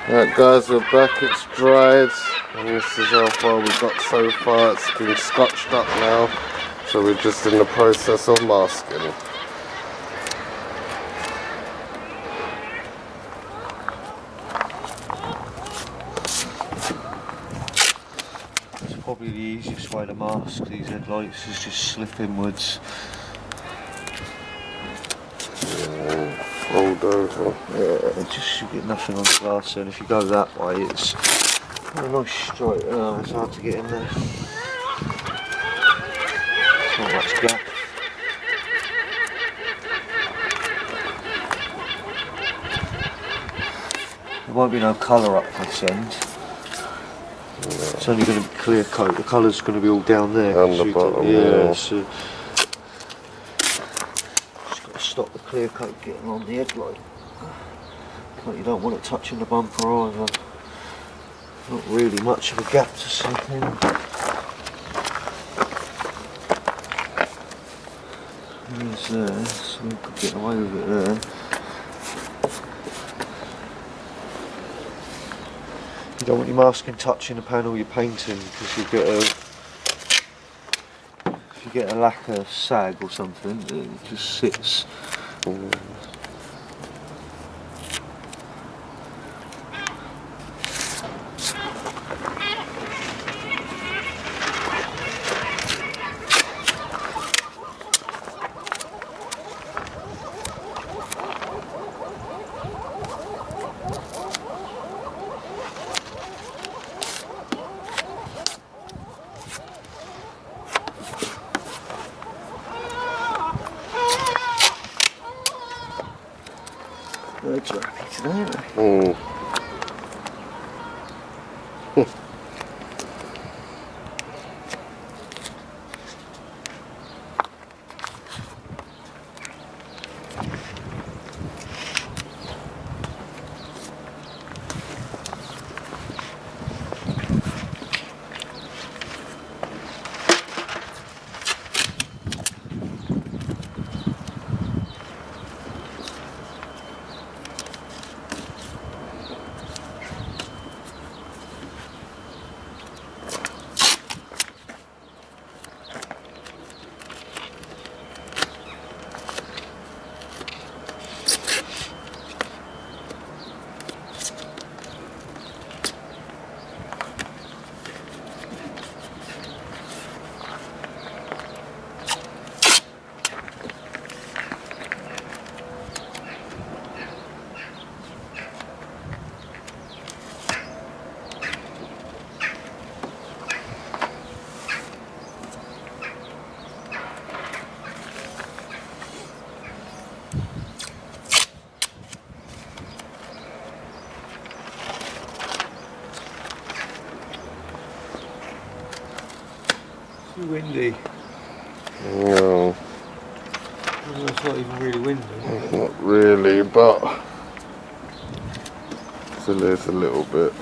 Right guys, we're back, it's dried, and this is how far we got so far. It's been scotched up now, so we're just in the process of masking. It's probably the easiest way to mask these headlights is just slip inwards. Fold over. Yeah, just you get nothing on the glass, and if you go that way it's a nice straight. It's hard to get in there. It's not much gap. There won't be no colour up this end. It's only going to be clear coat. The colour's going to be all down there. And the bottom, yeah. So just got to stop the clear coat getting on the headlight. But you don't want it touching the bumper either. Not really much of a gap to slip in. There's there, so we could get away with it there. You don't want your masking touching the panel you're painting, because you get if you get a lacquer sag or something, it just sits. Birds are happy today, aren't they? It's too windy. No, It's not even really windy. not really, but still is a little bit.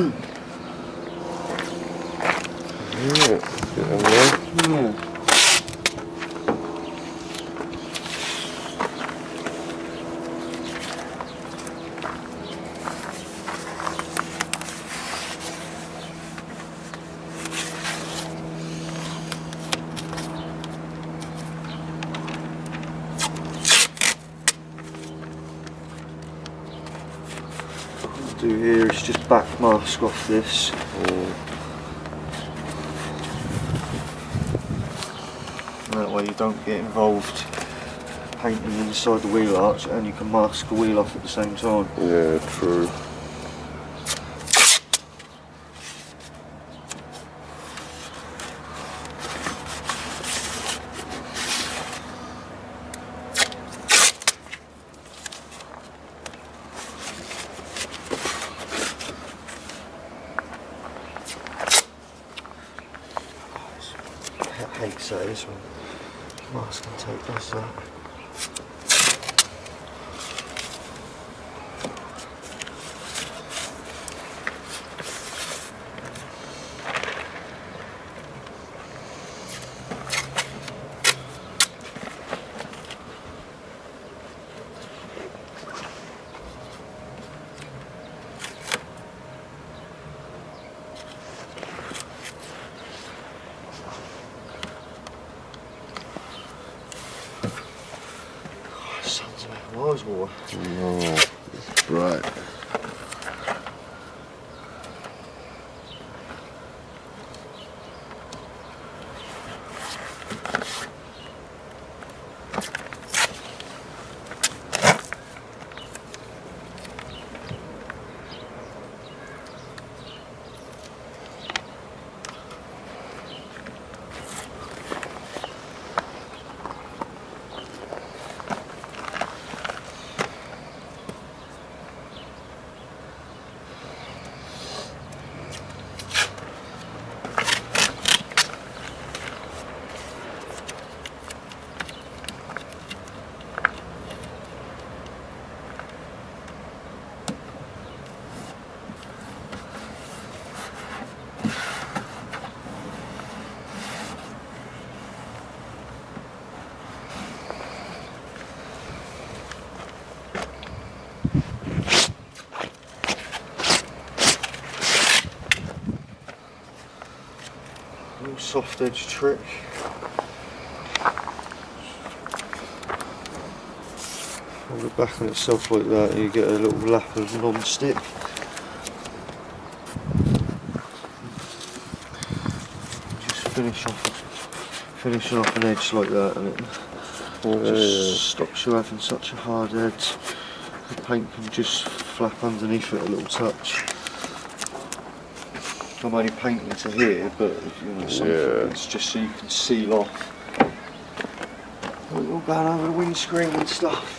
Yeah, get in there. Yeah. What I'll do here is just back mask off this. That way you don't get involved painting inside the wheel arch, and you can mask the wheel off at the same time. Yeah, true. I hate so this one. Mask and tape does that. Sun's making miles more. No, it's bright. Little soft edge trick. Hold it back on itself like that, and you get a little lap of non-stick. Just finishing off an edge like that, and it just stops you having such a hard edge. The paint can just flap underneath it a little touch. I'm only painting to here, but you know, it's just so you can seal off. We're all going over the windscreen and stuff.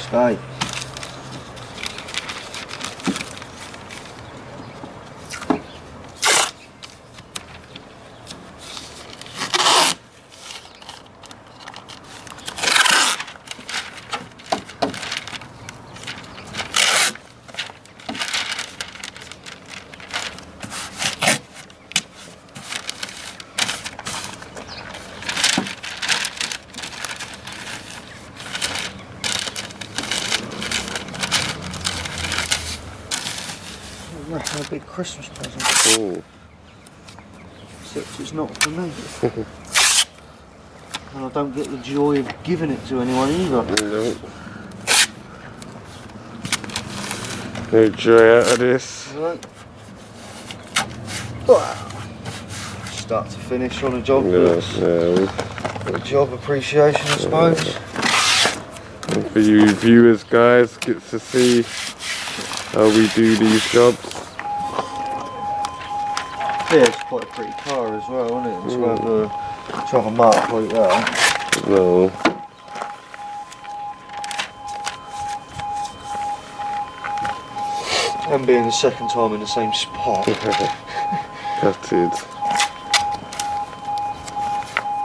Stay. wrapping a big Christmas present. Oh. Except it's not for me. And I don't get the joy of giving it to anyone either. No. No joy out of this. Right. Wow. Start to finish on a job. Yeah. A job appreciation, I suppose. And for you viewers, guys, get to see how we do these jobs. Yeah, it's quite a pretty car as well, isn't it? To have a mark like that. No. And being the second time in the same spot. Gutted.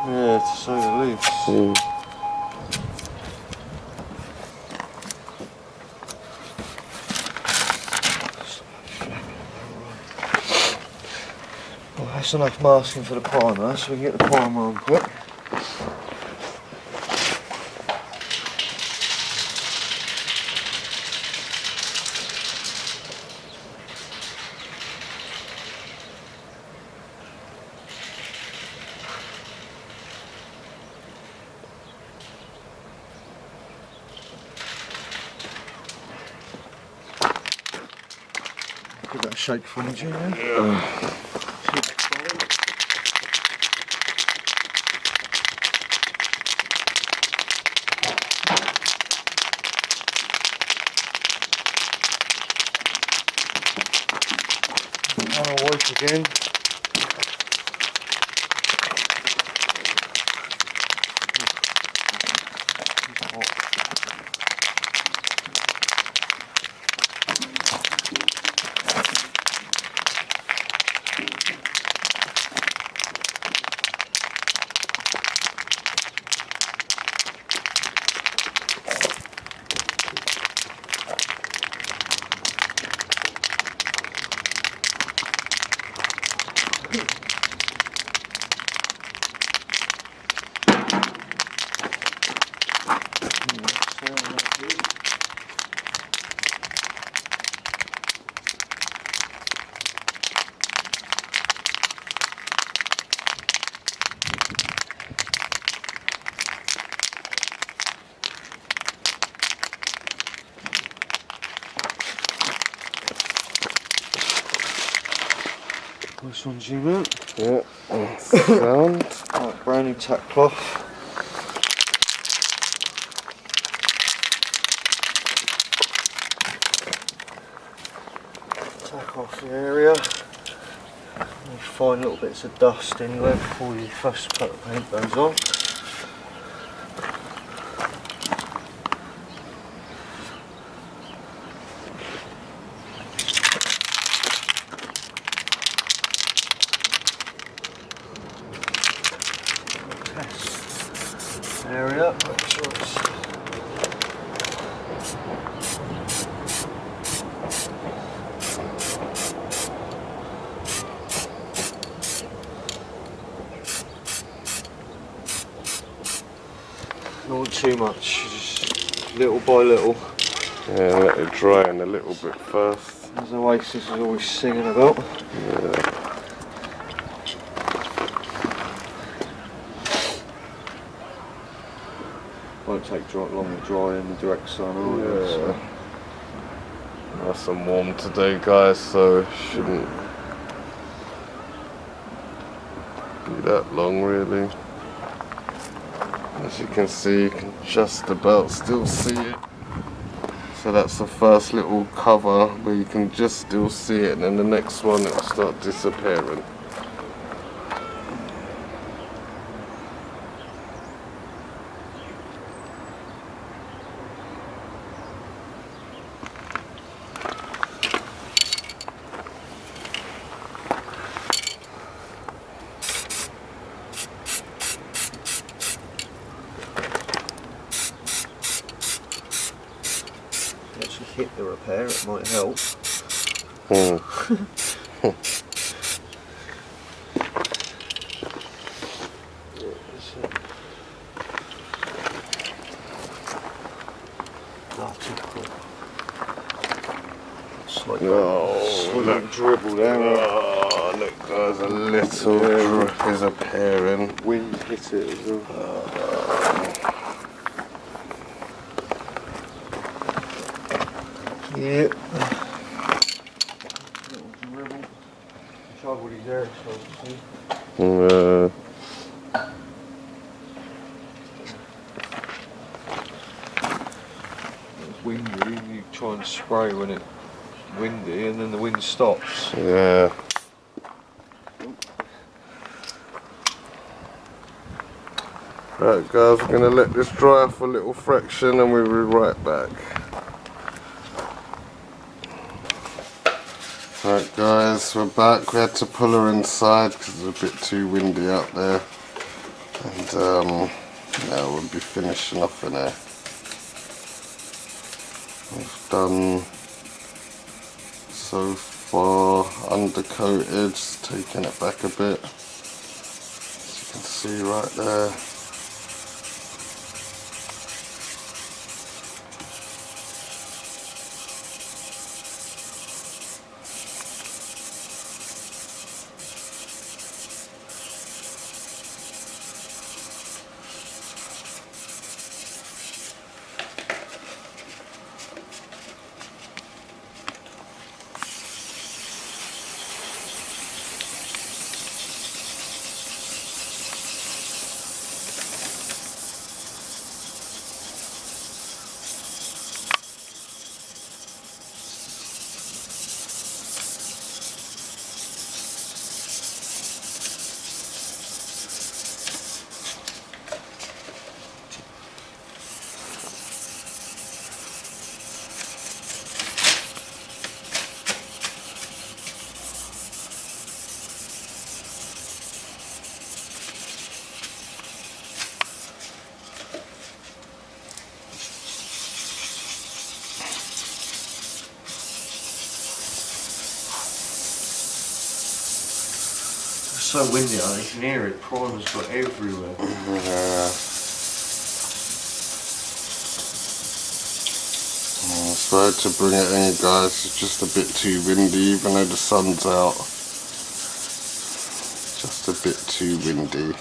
Yeah, to say the least. Well, that's enough masking for the primer, so we can get the primer on quick. Give that a shake for me, Julian. And I'll wipe again. This one's you, mate. Yeah, sound. Right, brownie tack cloth. Tack off the area. You find little bits of dust anywhere before you first put the paint goes on. Area, make sure it's not too much, just little by little. Yeah, let it dry in a little bit first. As Oasis is always singing about. Yeah. Won't take long to dry in the direct sun either. So. Nice and warm today, guys, so shouldn't be that long really. As you can see, you can just about still see it. So that's the first little cover where you can just still see it, and then the next one it will start disappearing. Actually hit the repair, it might help. Oh, little dribble there. Oh, look guys, a little drip is appearing. Wind hit it as well. Yep. Little dribble. Trouble is there, so see. It's windy, you try and spray when it's windy and then the wind stops. Yeah. Right guys, we're going to let this dry for a little fraction and we'll be right back. Right guys, we're back. We had to pull her inside because it's a bit too windy out there. And now we'll be finishing off in there. We've done so far undercoated, taking it back a bit. As you can see right there. It's so windy out, you can hear it. Primer's got everywhere. Yeah. Sorry to bring it in guys, it's just a bit too windy even though the sun's out. Just a bit too windy.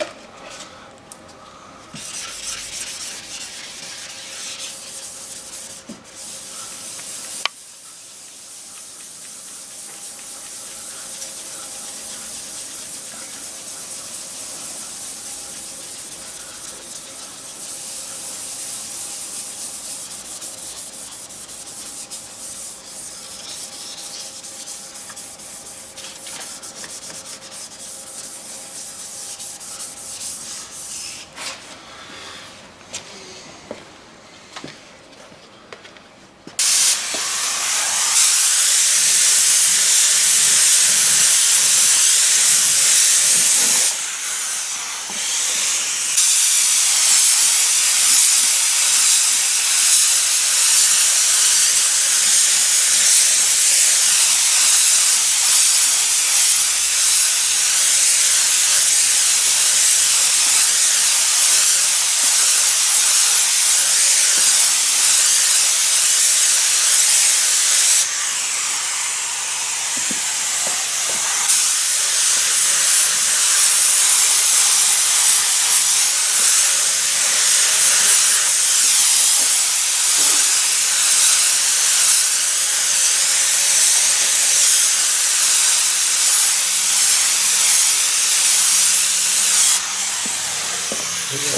A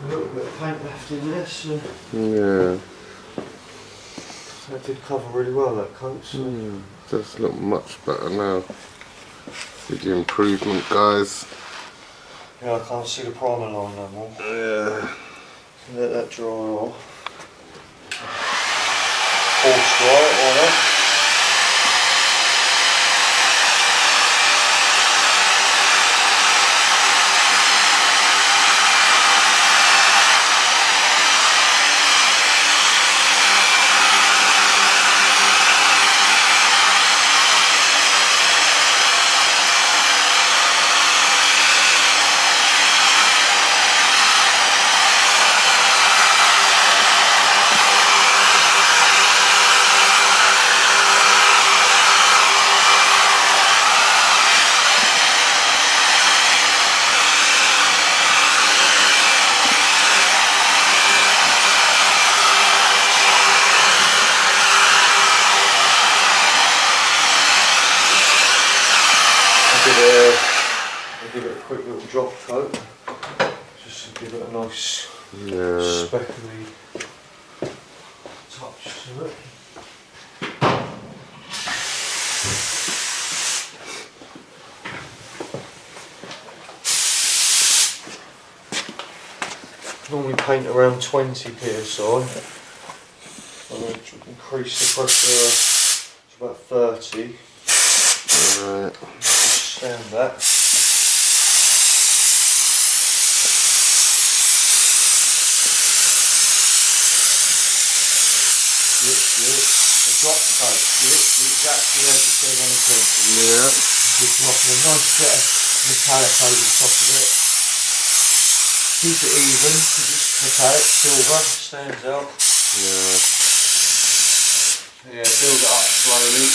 little bit of paint left in there, so Yeah. that did cover really well, that coat. So. Does look much better now. See the improvement guys. Yeah, I can't see the primer line no more. Yeah. Let that dry off. Force dry it all up. quick little drop coat, just to give it a nice speckly touch to it. Normally paint around 20 psi. I'm going to increase the pressure to about 30. Right. Just stand that. Literally, the drop coat, literally exactly as it says on the tin. Yeah. Just dropping a nice bit of metallic over the top of it. Keep it even, because it's metallic, silver, stands out. Yeah. Yeah, build it up slowly.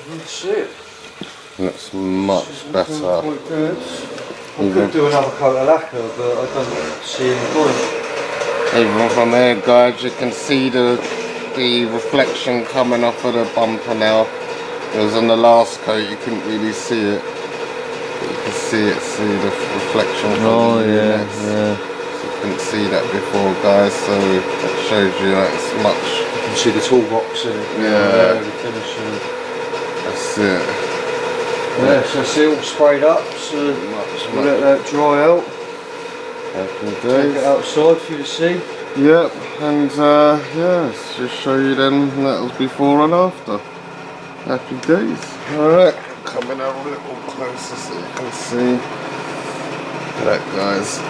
That's it. Looks much better. Quite good. I could do another coat of lacquer, but I don't see any point. Even from there, guys, you can see the reflection coming off of the bumper now. It was on the last coat, you couldn't really see it. But you can see the reflection from the units. yeah. So you couldn't see that before, guys, so that shows you that it's much. You can see the toolbox in it. Yeah. The finishing. That's it. Yeah, so it's all sprayed up, so we'll let that dry out. Happy Take days. it outside for you to see. Yep, and yeah, let's just show you then that was before and after. Happy days. Alright, coming out a little closer so you can see. Look at that, guys.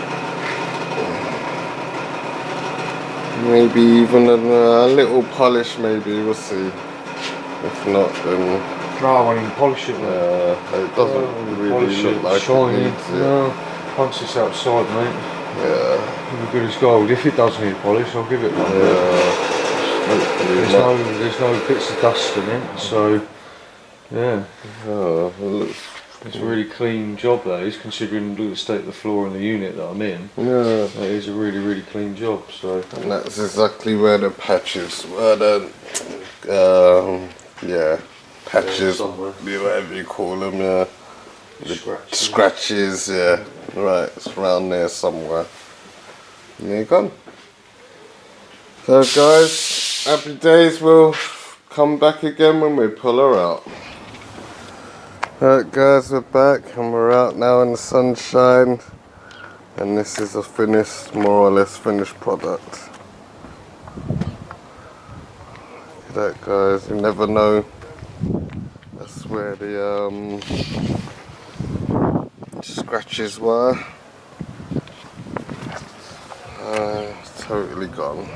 Maybe even a little polish, maybe, we'll see. If not, then No, I won't even polish it. it doesn't really look like shiny. it needs it. No, once it's outside, mate, Yeah. it'll be good as gold. If it does need polish, I'll give it one. There's no bits of dust in it, so yeah. Oh, it looks. It's a really clean job that is, considering the state of the floor and the unit that I'm in. Yeah. It is a really, really clean job. So. And that's exactly where the patches were. Yeah, patches, whatever you call them. Yeah, the scratches. Yeah, right. It's around there somewhere. And they're gone. So, guys, happy days. We'll come back again when we pull her out. Alright, guys, we're back and we're out now in the sunshine. And this is a finished, more or less finished product. Look at that, guys, you never know. That's where the scratches were. Totally gone.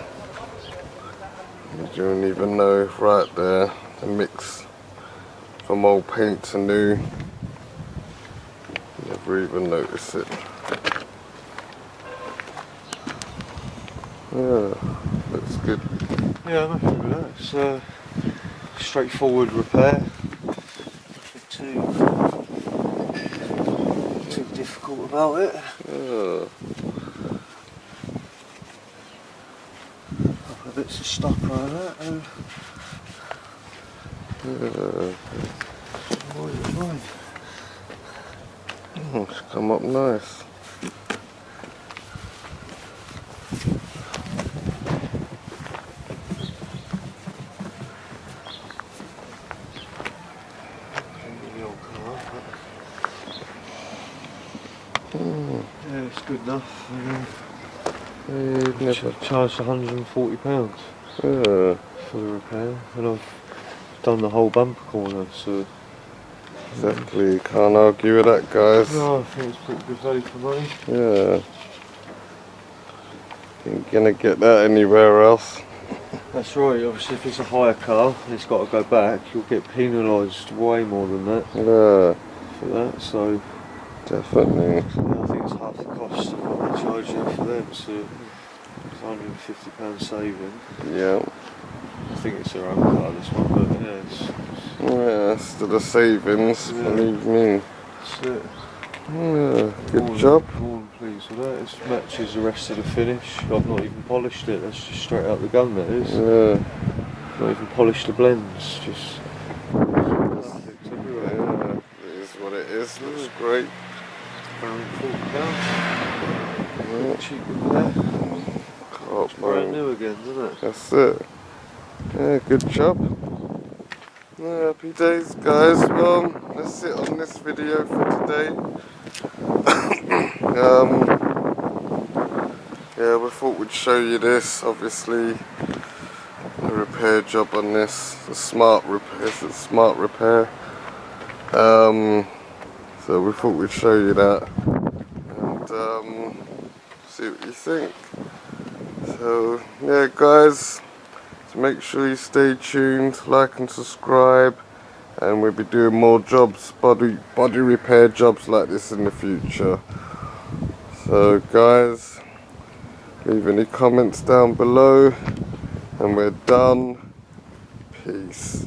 You don't even know, right there, the mix from old paint to new. Never even notice it. Yeah, looks good. Yeah, I'm happy with that. It's a straightforward repair. Nothing too difficult about it. Yeah. A couple of bits of stock around that. Yeah. Fine. Oh, it's come up nice. Yeah, it's good enough. Yeah, never. Charged £140 Yeah. for the repair, and I've done the whole bumper corner, so Exactly, can't argue with that, guys. no, I think it's pretty good value for money. Yeah. Ain't gonna get that anywhere else. That's right, obviously if it's a hire car and it's got to go back, you'll get penalised way more than that Yeah, for that, so definitely. yeah, I think it's half the cost of what they charge you for them, so it's £150 saving. Yeah. think it's around car this one, but yeah, Yeah, it's to the savings, Yeah. believe me. it's it. Yeah, good job. More than pleased with that. This match is the rest of the finish. I've not even polished it. That's just straight out the gun. That is. Yeah, Not even polished the blends. Just plastics everywhere. yeah, it is what it is. Looks great. Around £40. Yeah. Cheap with that. Oh, It's brand new again, isn't it? that's it. Yeah, good job. Yeah, happy days, guys. Well, that's it on this video for today. Yeah, we thought we'd show you this. Obviously, a repair job on this. A smart repair. It's a smart repair. So we thought we'd show you that and see what you think. So yeah, guys. So make sure you stay tuned, like and subscribe, and we'll be doing more jobs, body repair jobs like this in the future. So guys, leave any comments down below, and we're done. Peace.